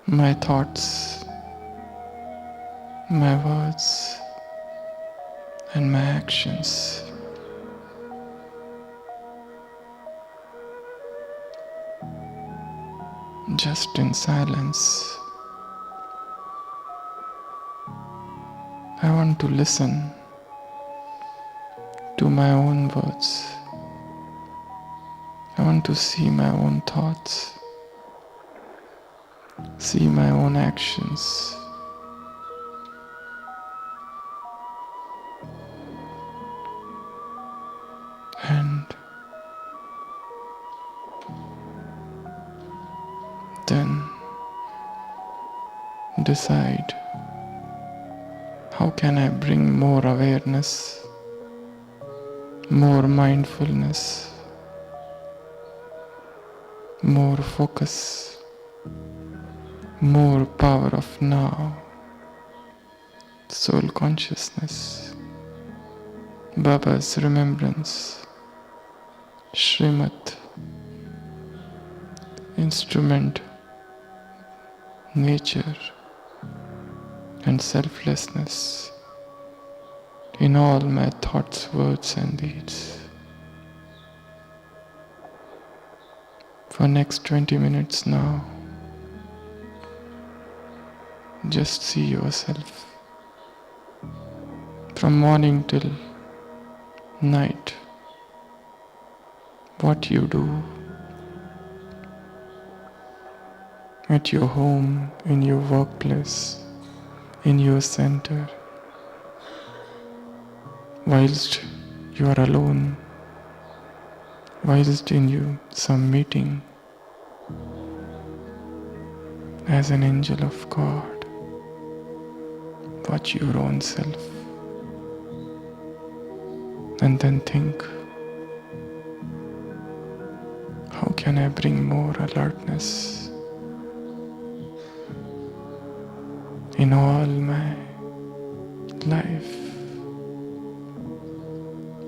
my thoughts, my words, and my actions. Just in silence. I want to listen to my own words. I want to see my own thoughts, see my own actions. And then decide, how can I bring more awareness, more mindfulness, more focus, more power of now, soul consciousness, Baba's remembrance, Srimad, instrument, nature, and selflessness in all my thoughts, words, and deeds. For next 20 minutes now, just see yourself from morning till night, what you do at your home, in your workplace, in your center, whilst you are alone, whilst in some meeting, as an angel of God. Watch your own self and then think, how can I bring more alertness in all my life?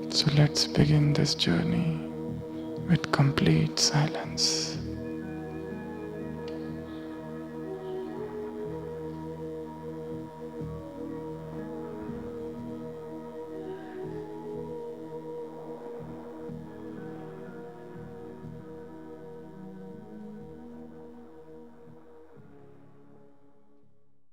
So let's begin this journey with complete silence.